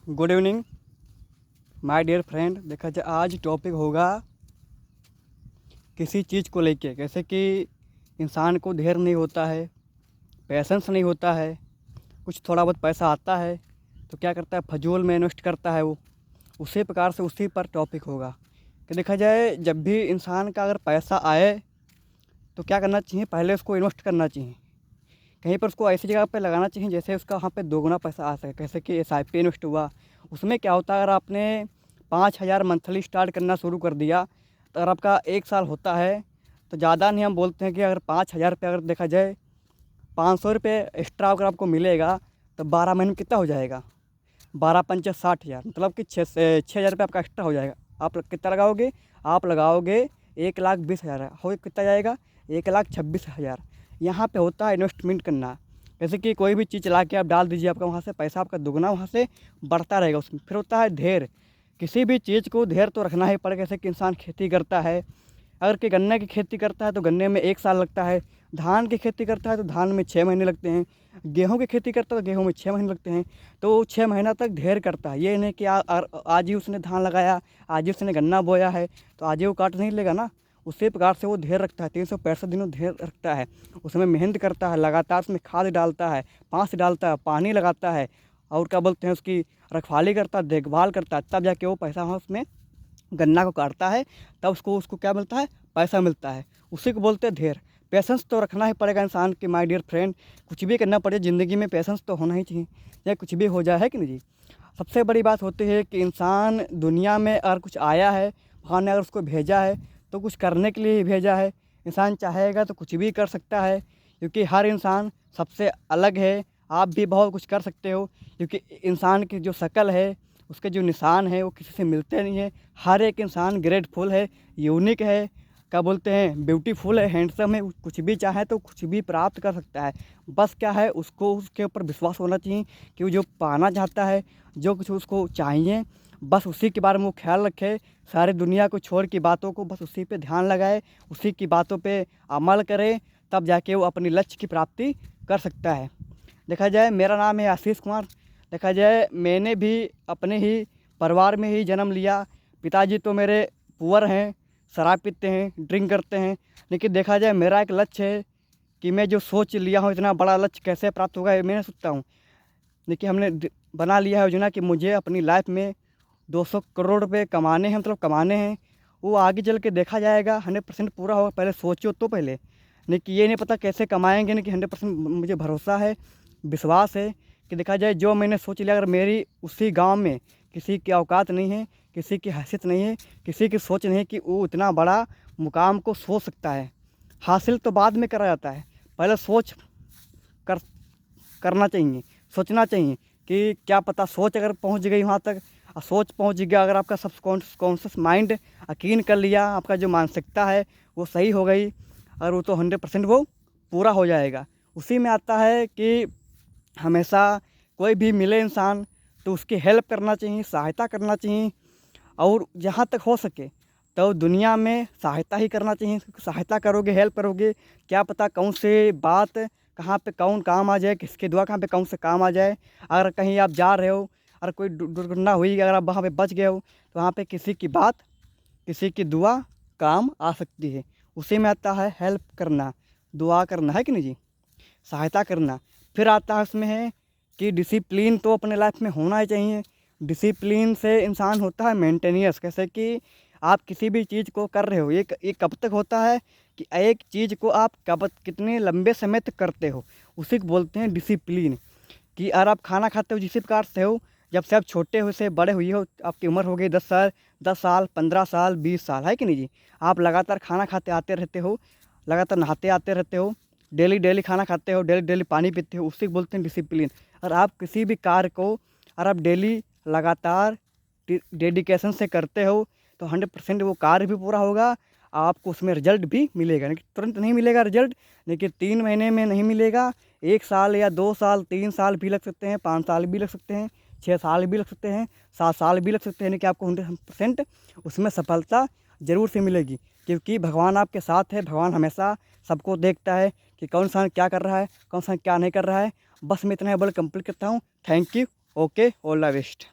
Good evening my dear friend. देखा जाए आज टॉपिक होगा किसी चीज़ को लेके, जैसे कि इंसान को धैर्य नहीं होता है, पैसेंस नहीं होता है, कुछ थोड़ा बहुत पैसा आता है तो क्या करता है, फजूल में इन्वेस्ट करता है वो। उसी प्रकार से उसी पर टॉपिक होगा कि देखा जाए जब भी इंसान का अगर पैसा आए तो क्या करना चाहिए, पहले उसको इन्वेस्ट करना चाहिए, कहीं पर उसको ऐसी जगह पे लगाना चाहिए जैसे उसका वहाँ पे दोगुना पैसा आ सके। जैसे कि SIP इन्वेस्ट हुआ, उसमें क्या होता है, अगर आपने 5,000 मंथली स्टार्ट करना शुरू कर दिया तो अगर आपका 1 साल होता है तो ज़्यादा नहीं, हम बोलते हैं कि अगर 5,000 रुपये अगर देखा जाए 500 रुपये एक्स्ट्रा अगर आपको मिलेगा तो 12 महीने में कितना हो जाएगा, 12 पंचे 60,000, मतलब कि 6,000 रुपये आपका एक्स्ट्रा हो जाएगा। आप कितना लगाओगे, आप लगाओगे 1,20,000, हो कितना जाएगा, 1,26,000। यहाँ पे होता है इन्वेस्टमेंट करना। जैसे कि कोई भी चीज़ चला के आप डाल दीजिए, आपका वहाँ से पैसा आपका दुगना वहाँ से बढ़ता रहेगा उसमें। फिर होता है धैर्य, किसी भी चीज़ को धैर्य तो रखना ही पड़ेगा। जैसे कि इंसान खेती करता है, अगर कि गन्ने की खेती करता है तो गन्ने में 1 साल लगता है, धान की खेती करता है तो धान में 6 महीने लगते हैं, गेहूं की खेती करता है तो गेहूं में 6 महीने लगते हैं। तो 6 महीना तक धैर्य करता है। ये नहीं कि आज ही उसने धान लगाया, आज ही उसने गन्ना बोया है तो आज ही वो काट नहीं लेगा ना। उसी प्रकार से वो धैर्य रखता है, 365 दिनों धैर्य रखता है, उसमें मेहनत करता है, लगातार उसमें खाद डालता है, पाँस डालता है, पानी लगाता है और क्या बोलते हैं उसकी रखवाली करता है, देखभाल करता है, तब जाके वो पैसा वहाँ उसमें गन्ना को काटता है, तब उसको क्या मिलता है, पैसा मिलता है। उसी को बोलते हैं धैर्य। पेशेंस तो रखना ही पड़ेगा इंसान के, माय डियर फ्रेंड। कुछ भी करना पड़े ज़िंदगी में पेशेंस तो होना ही चाहिए, चाहे कुछ भी हो जाए, है कि नहीं जी। सबसे बड़ी बात होती है कि इंसान दुनिया में अगर कुछ आया है, भगवान ने अगर उसको भेजा है तो कुछ करने के लिए ही भेजा है। इंसान चाहेगा तो कुछ भी कर सकता है, क्योंकि हर इंसान सबसे अलग है। आप भी बहुत कुछ कर सकते हो, क्योंकि इंसान की जो शक्ल है, उसके जो निशान है वो किसी से मिलते नहीं है। हर एक इंसान ग्रेटफुल है, यूनिक है, क्या बोलते हैं, ब्यूटीफुल है, हैंडसम है। कुछ भी चाहे तो कुछ भी प्राप्त कर सकता है। बस क्या है, उसको उसके ऊपर विश्वास होना चाहिए कि वो जो पाना चाहता है, जो कुछ उसको चाहिए, बस उसी के बारे में वो ख्याल रखे। सारी दुनिया को छोड़ की बातों को बस उसी पे ध्यान लगाए, उसी की बातों पे अमल करे, तब जाके वो अपनी लक्ष्य की प्राप्ति कर सकता है। देखा जाए मेरा नाम है आशीष कुमार। देखा जाए मैंने भी अपने ही परिवार में ही जन्म लिया। पिताजी तो मेरे पुअर हैं, शराब पीते हैं, ड्रिंक करते हैं। लेकिन देखा जाए मेरा एक लक्ष्य है कि मैं जो सोच लिया हूँ, इतना बड़ा लक्ष्य कैसे प्राप्त होगा ये मैं नहीं सोचता हूँ। देखिए हमने बना लिया है योजना कि मुझे अपनी लाइफ में 200 करोड़ रुपए कमाने हैं, मतलब कमाने हैं। वो आगे चल के देखा जाएगा, 100% पूरा होगा। पहले सोचो तो पहले, नहीं कि ये नहीं पता कैसे कमाएंगे, नहीं कि 100% मुझे भरोसा है, विश्वास है कि देखा जाए जो मैंने सोच लिया, अगर मेरी उसी गांव में किसी की औकात नहीं है, किसी की हैसियत नहीं है, किसी की सोच नहीं है कि वो इतना बड़ा मुकाम को सोच सकता है। हासिल तो बाद में करा जाता है, पहले सोच कर करना चाहिए, सोचना चाहिए कि क्या पता सोच अगर पहुंच गई वहाँ तक, सोच पहुंच गया, अगर आपका सब कॉन्शियस माइंड यकीन कर लिया, आपका जो मानसिकता है वो सही हो गई, और वो तो 100% वो पूरा हो जाएगा। उसी में आता है कि हमेशा कोई भी मिले इंसान तो उसकी हेल्प करना चाहिए, सहायता करना चाहिए, और जहाँ तक हो सके तो दुनिया में सहायता ही करना चाहिए। सहायता करोगे, हेल्प करोगे, क्या पता कौन से बात कहाँ पे कौन काम आ जाए, किसके दुआ कहाँ पे कौन से काम आ जाए। अगर कहीं आप जा रहे हो, अगर कोई दुर्घटना हुई, अगर आप वहाँ पे बच गए हो तो वहाँ पे किसी की बात, किसी की दुआ काम आ सकती है। उसी में आता है हेल्प करना, दुआ करना, है कि नहीं जी, सहायता करना। फिर आता है उसमें है कि डिसिप्लिन तो अपने लाइफ में होना ही चाहिए। डिसिप्लिन से इंसान होता है मेंटेनियस। कैसे कि आप किसी भी चीज़ को कर रहे हो, ये कब तक होता है कि एक चीज़ को आप कब कितने लंबे समय तक करते हो, उसी को बोलते हैं डिसिप्लिन। कि अगर आप खाना खाते हो जिस प्रकार से हो, जब से आप छोटे हो से बड़े हुए हो, आपकी उम्र हो गई 10 साल 15 साल 20 साल, है कि नहीं जी। आप लगातार खाना खाते आते रहते हो, लगातार नहाते आते रहते हो, डेली डेली खाना खाते हो, डेली डेली पानी पीते हो, उसी को बोलते हैं डिसिप्लिन। और आप किसी भी कार्य को अगर आप डेली लगातार डेडिकेशन से करते हो तो 100% वो कार्य भी पूरा होगा, आपको उसमें रिजल्ट भी मिलेगा। लेकिन तुरंत नहीं मिलेगा रिजल्ट, लेकिन 3 महीने में नहीं मिलेगा, 1 साल या 2 साल 3 साल भी लग सकते हैं, 5 साल भी लग सकते हैं, 6 साल भी लग सकते हैं, 7 साल भी लग सकते हैं। यानी कि आपको 100% उसमें सफलता ज़रूर से मिलेगी, क्योंकि भगवान आपके साथ है। भगवान हमेशा सबको देखता है कि कौन सा क्या कर रहा है, कौन सा क्या नहीं कर रहा है। बस मैं इतना बोल कंप्लीट करता हूँ। Thank you. Okay, all the best.